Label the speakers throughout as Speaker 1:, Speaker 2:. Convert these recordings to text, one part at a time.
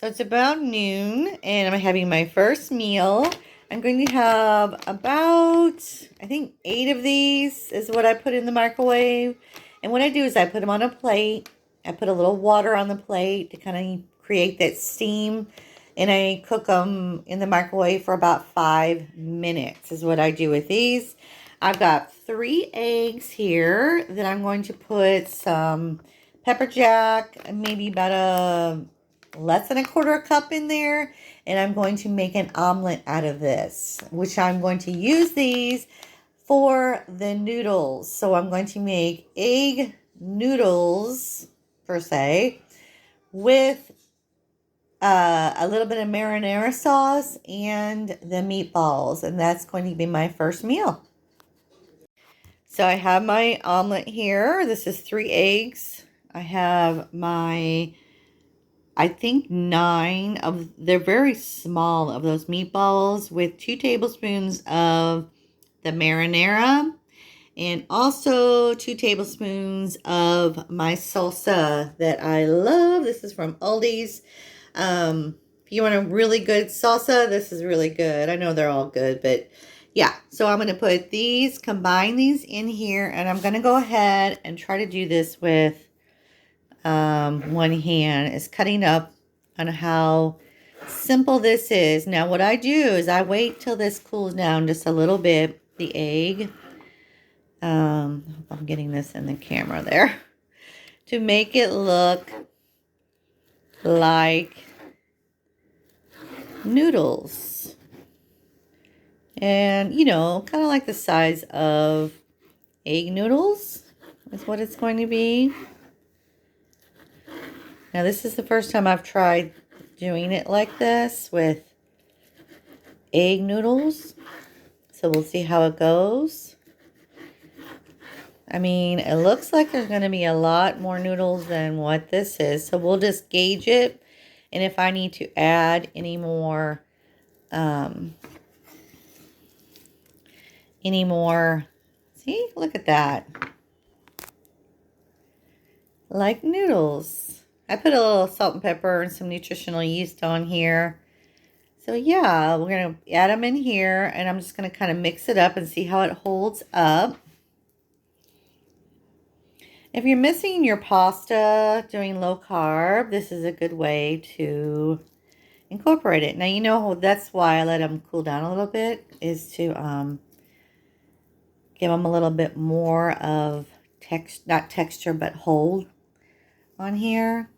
Speaker 1: So it's about noon, and I'm having my first meal. I'm going to have about, I think, 8 of these is what I put in the microwave. And what I do is I put them on a plate. I put a little water on the plate to kind of create that steam. And I cook them in the microwave for about 5 minutes is what I do with these. I've got 3 eggs here that I'm going to put some pepper jack, maybe about a less than a quarter cup in there, and I'm going to make an omelet out of this, which I'm going to use these for the noodles. So I'm going to make egg noodles per se with a little bit of marinara sauce and the meatballs, and that's going to be my first meal. So I have my omelet here. This is 3 eggs. I have my, I think 9 of, they're very small, of those meatballs with 2 tablespoons of the marinara and also 2 tablespoons of my salsa that I love. This is from Aldi's. If you want a really good salsa, this is really good. I know they're all good, but yeah. So I'm going to put these, combine these in here, and I'm going to go ahead and try to do this with one hand, is cutting up on how simple this is. Now what I do is I wait till this cools down just a little bit, the egg. I'm getting this in the camera there, to make it look like noodles. And, you know, kind of like the size of egg noodles is what it's going to be. Now, this is the first time I've tried doing it like this with egg noodles. So we'll see how it goes. I mean, it looks like there's going to be a lot more noodles than what this is. So we'll just gauge it. And if I need to add any more, see, look at that. Like noodles. I put a little salt and pepper and some nutritional yeast on here. So yeah, we're going to add them in here, and I'm just going to kind of mix it up and see how it holds up. If you're missing your pasta doing low carb, this is a good way to incorporate it. Now, you know, that's why I let them cool down a little bit, is to give them a little bit more of not texture, but hold on here.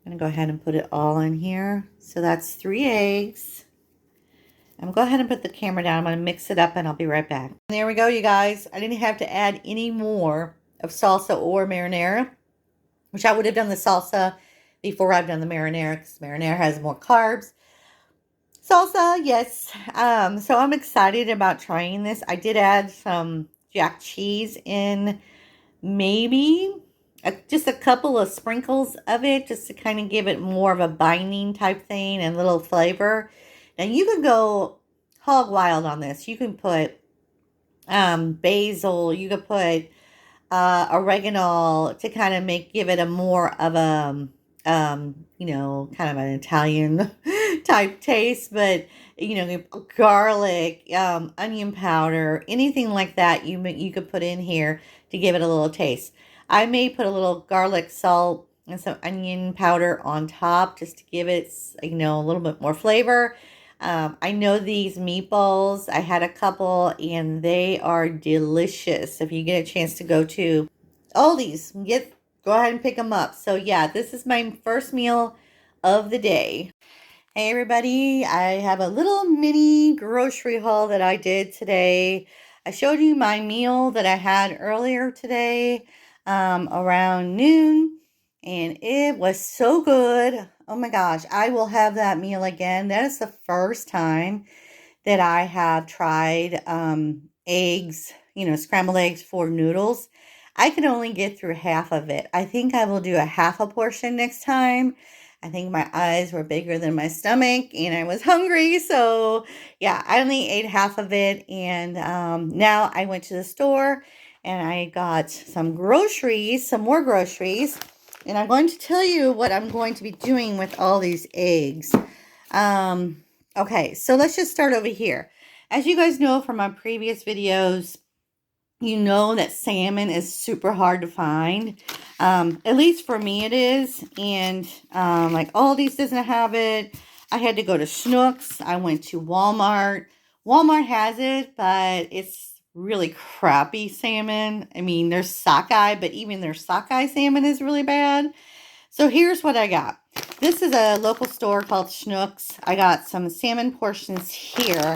Speaker 1: I'm going to go ahead and put it all in here. So that's 3 eggs. I'm going to go ahead and put the camera down. I'm going to mix it up, and I'll be right back. And there we go, you guys. I didn't have to add any more of salsa or marinara, which I would have done the salsa before I've done the marinara, because marinara has more carbs. Salsa, yes. So I'm excited about trying this. I did add some jack cheese in, maybe just a couple of sprinkles of it, just to kind of give it more of a binding type thing and little flavor. Now you can go hog wild on this. You can put basil. You could put oregano to kind of give it a more of a you know, kind of an Italian type taste. But you know, garlic, onion powder, anything like that you could put in here to give it a little taste. I may put a little garlic, salt, and some onion powder on top just to give it, you know, a little bit more flavor. I know these meatballs, I had a couple, and they are delicious. If you get a chance to go to Aldi's, go ahead and pick them up. So yeah, this is my first meal of the day. Hey everybody, I have a little mini grocery haul that I did today. I showed you my meal that I had earlier today around noon, and it was so good. Oh my gosh, I will have that meal again. That is the first time that I have tried eggs, you know, scrambled eggs for noodles. I can only get through half of it. I think I will do a half a portion next time. I think my eyes were bigger than my stomach, and I was hungry. So yeah, I only ate half of it. And now I went to the store and I got some groceries, some more groceries. And I'm going to tell you what I'm going to be doing with all these eggs. Okay, so let's just start over here. As you guys know from my previous videos, you know that salmon is super hard to find. At least for me it is. And like Aldi's doesn't have it. I had to go to Schnucks. I went to Walmart. Walmart has it, but it's really crappy salmon. I mean, there's sockeye, but even their sockeye salmon is really bad. So here's what I got. This is a local store called Schnucks. I got some salmon portions here.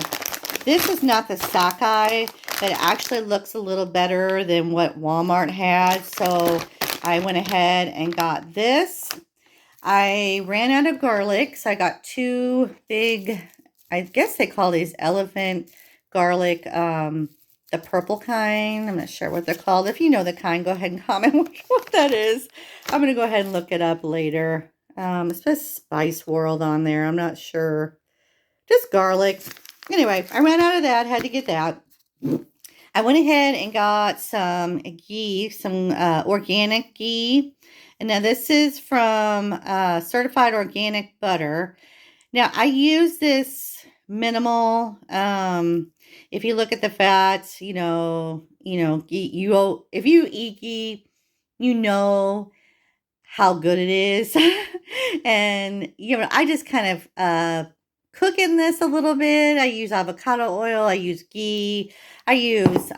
Speaker 1: This is not the sockeye, but it actually looks a little better than what Walmart had. So I went ahead and got this. I ran out of garlic, so I got 2 big, I guess they call these elephant garlic, the purple kind. I'm not sure what they're called. If you know the kind, go ahead and comment what that is. I'm going to go ahead and look it up later. It says Spice World on there. I'm not sure. Just garlic. Anyway, I ran out of that. Had to get that. I went ahead and got some ghee, some organic ghee. And now this is from Certified Organic Butter. Now, I use this minimal. If you look at the fats, if you eat ghee, you know how good it is. And, I just kind of cook in this a little bit. I use avocado oil. I use ghee. I use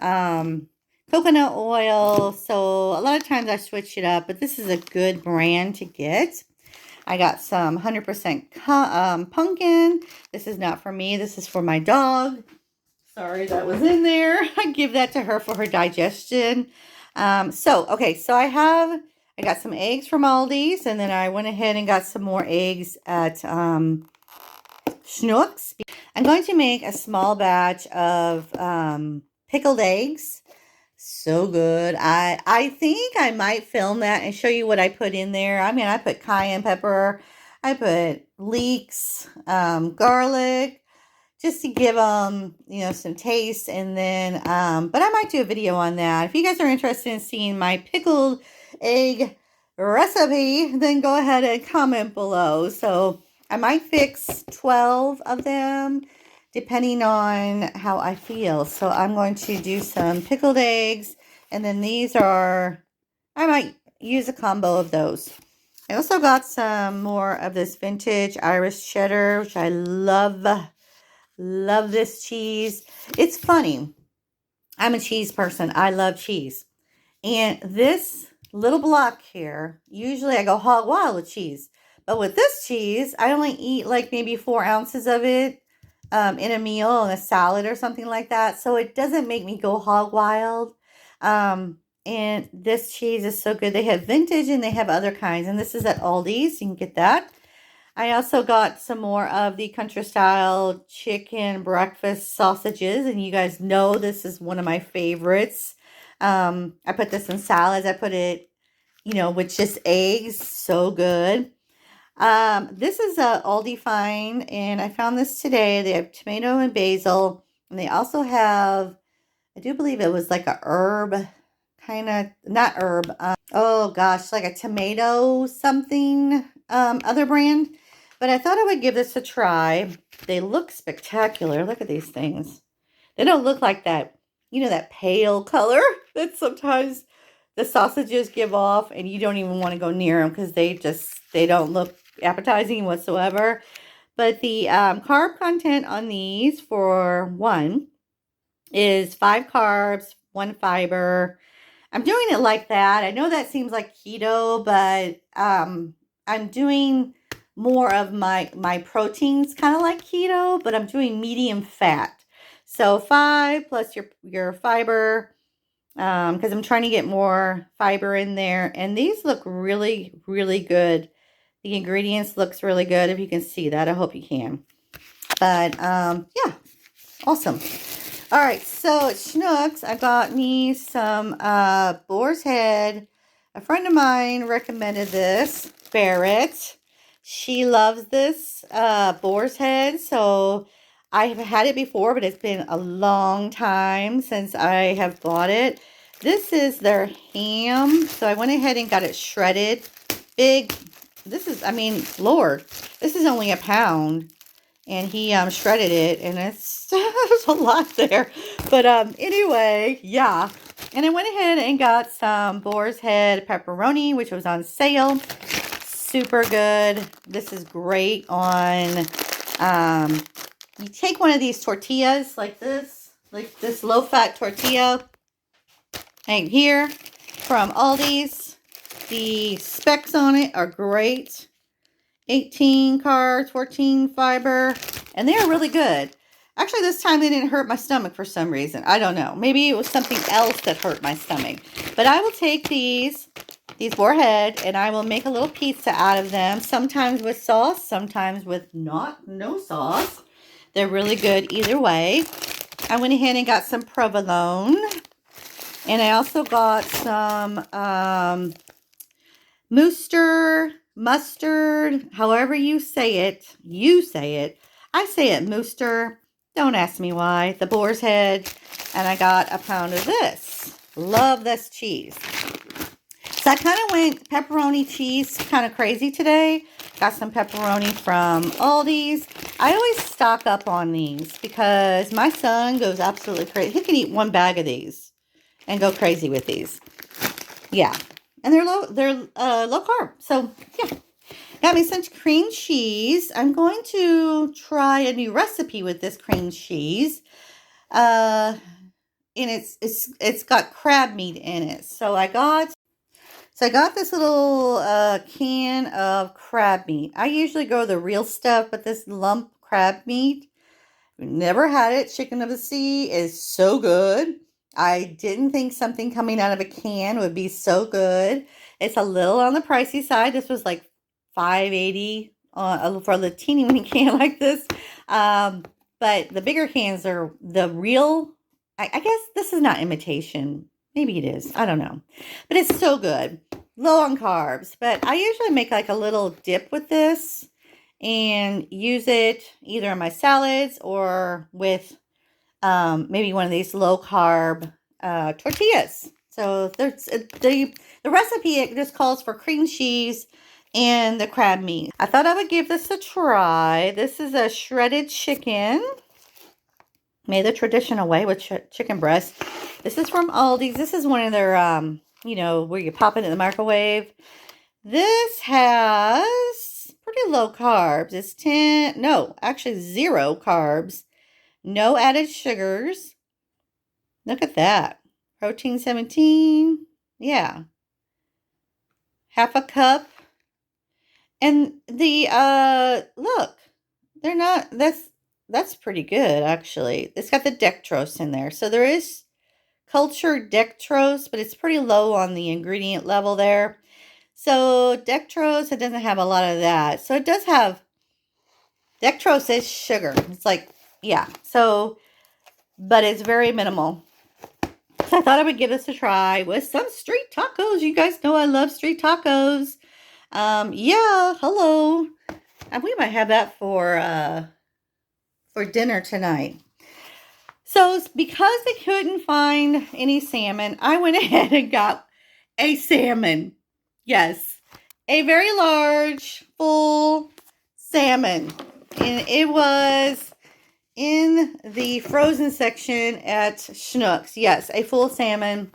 Speaker 1: coconut oil. So a lot of times I switch it up, but this is a good brand to get. I got some 100% pumpkin. This is not for me. This is for my dog. Sorry that was in there. I give that to her for her digestion. So I got some eggs from Aldi's, and then I went ahead and got some more eggs at Schnucks. I'm going to make a small batch of pickled eggs. So good. I think I might film that and show you what I put in there. I mean, I put cayenne pepper. I put leeks, garlic, just to give them, some taste. And then, but I might do a video on that. If you guys are interested in seeing my pickled egg recipe, then go ahead and comment below. So I might fix 12 of them, depending on how I feel. So I'm going to do some pickled eggs. And then I might use a combo of those. I also got some more of this vintage Irish cheddar, which I love. Love this cheese. It's funny. I'm a cheese person. I love cheese. And this little block here, usually I go hog wild with cheese. But with this cheese, I only eat like maybe 4 ounces of it in a meal, in a salad or something like that. So it doesn't make me go hog wild. And this cheese is so good. They have vintage and they have other kinds. And this is at Aldi's. You can get that. I also got some more of the country style chicken breakfast sausages. And you guys know this is one of my favorites. I put this in salads. I put it, with just eggs. So good. This is a Aldi find, and I found this today. They have tomato and basil, and they also have, I do believe it was like a herb, kind of, not herb, oh gosh, like a tomato something, other brand. But I thought I would give this a try. They look spectacular. Look at these things. They don't look like that, that pale color that sometimes the sausages give off, and you don't even want to go near them because they don't look appetizing whatsoever. But the carb content on these, for one, is 5 carbs, 1 fiber. I'm doing it like that. I know that seems like keto, but I'm doing more of my proteins kind of like keto, but I'm doing medium fat. So 5 plus your fiber, because I'm trying to get more fiber in there. And these look really, really good. The ingredients looks really good. If you can see that, I hope you can. But yeah, awesome. All right, so at Schnucks, I got me some boar's head. A friend of mine recommended this, Barrett. She loves this boar's head, so I have had it before, but it's been a long time since I have bought it. This is their ham, so I went ahead and got it shredded. big, this is, I mean, Lord, this is only a pound. And he shredded it, and it's there's a lot there. But anyway, yeah. And I went ahead and got some boar's head pepperoni, which was on sale. Super good. This is great on, you take one of these tortillas like this low-fat tortilla. And here from Aldi's, the specs on it are great. 18 carbs, 14 fiber, and they are really good. Actually, this time they didn't hurt my stomach for some reason. I don't know. Maybe it was something else that hurt my stomach. But I will take these boarhead, and I will make a little pizza out of them. Sometimes with sauce, sometimes with no sauce. They're really good either way. I went ahead and got some provolone. And I also got some mustard, however you say it. I say it Mooster. Don't ask me why. The boar's head. And I got a pound of this. Love this cheese. So I kind of went pepperoni cheese kind of crazy today. Got some pepperoni from Aldi's. I always stock up on these because my son goes absolutely crazy. He can eat one bag of these and go crazy with these. Yeah. And they're low carb. So, yeah. Got me some cream cheese. I'm going to try a new recipe with this cream cheese. And it's got crab meat in it. So I got this little can of crab meat. I usually go the real stuff, but this lump crab meat, never had it. Chicken of the sea is so good. I didn't think something coming out of a can would be so good. It's a little on the pricey side. This was like $5.80 for a little teeny weeny can like this. But the bigger cans are the real. I guess this is not imitation. Maybe it is. I don't know. But it's so good. Low on carbs. But I usually make like a little dip with this and use it either in my salads or with maybe one of these low carb tortillas. So there's the recipe just calls for cream cheese and the crab meat. I thought I would give this a try. This is a shredded chicken made the traditional way with chicken breast. This is from Aldi's. This is one of their where you pop it in the microwave. This has pretty low carbs. It's 0 carbs. No added sugars. Look at that. Protein 17. Yeah. Half a cup. And the, look. They're not, that's pretty good, actually. It's got the dextrose in there. So there is cultured dextrose, but it's pretty low on the ingredient level there. So dextrose, it doesn't have a lot of that. So it does have, dextrose is sugar. It's like, yeah. So, but it's very minimal. So I thought I would give this a try with some street tacos. You guys know I love street tacos. Yeah, hello. And we might have that for dinner tonight. So because they couldn't find any salmon, I went ahead and got a salmon. Yes, a very large, full salmon. And it was in the frozen section at Schnucks. Yes, a full salmon.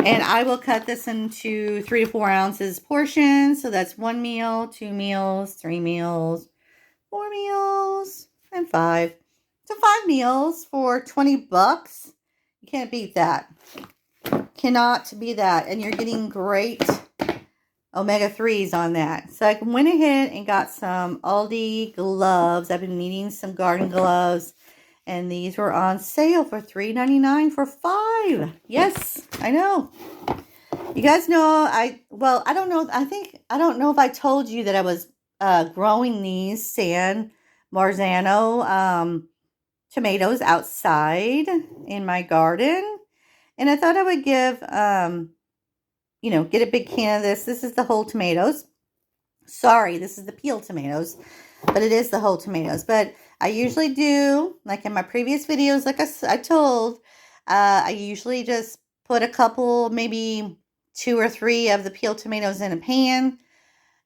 Speaker 1: And I will cut this into 3 to 4 ounces portions. So that's 1 meal, 2 meals, 3 meals, 4 meals, and 5. So 5 meals for $20. You can't beat that. Cannot beat that. And you're getting great omega-3s on that. So I went ahead and got some Aldi gloves. I've been needing some garden gloves. And these were on sale for $3.99 for 5. Yes, I know. You guys know, I don't know. I don't know if I told you that I was growing these San Marzano tomatoes outside in my garden. And I thought I would give, get a big can of this. This is the whole tomatoes. Sorry, this is the peeled tomatoes. But it is the whole tomatoes. But I usually do, like in my previous videos, like I told, I usually just put a couple, maybe 2 or 3 of the peeled tomatoes in a pan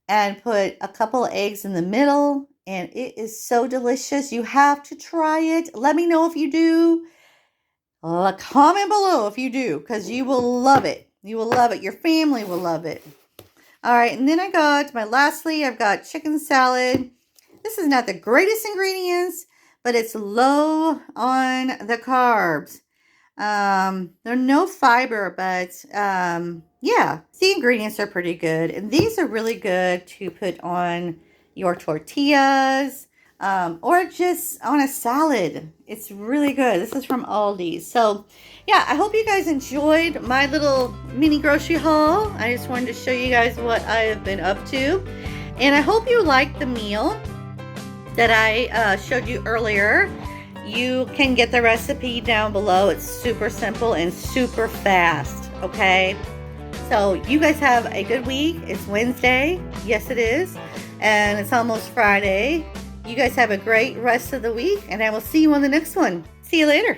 Speaker 1: and put a couple of eggs in the middle. And it is so delicious. You have to try it. Let me know if you do. Comment below if you do, because you will love it. You will love it. Your family will love it. All right, and then lastly, I've got chicken salad. This is not the greatest ingredients, but it's low on the carbs. They're no fiber, but yeah, the ingredients are pretty good. And these are really good to put on your tortillas, or just on a salad. It's really good. This is from Aldi. So yeah, I hope you guys enjoyed my little mini grocery haul. I just wanted to show you guys what I have been up to. And I hope you liked the meal that I showed you earlier. You can get the recipe down below. It's super simple and super fast, okay? So you guys have a good week. It's Wednesday. Yes, it is. And it's almost Friday. You guys have a great rest of the week, and I will see you on the next one. See you later.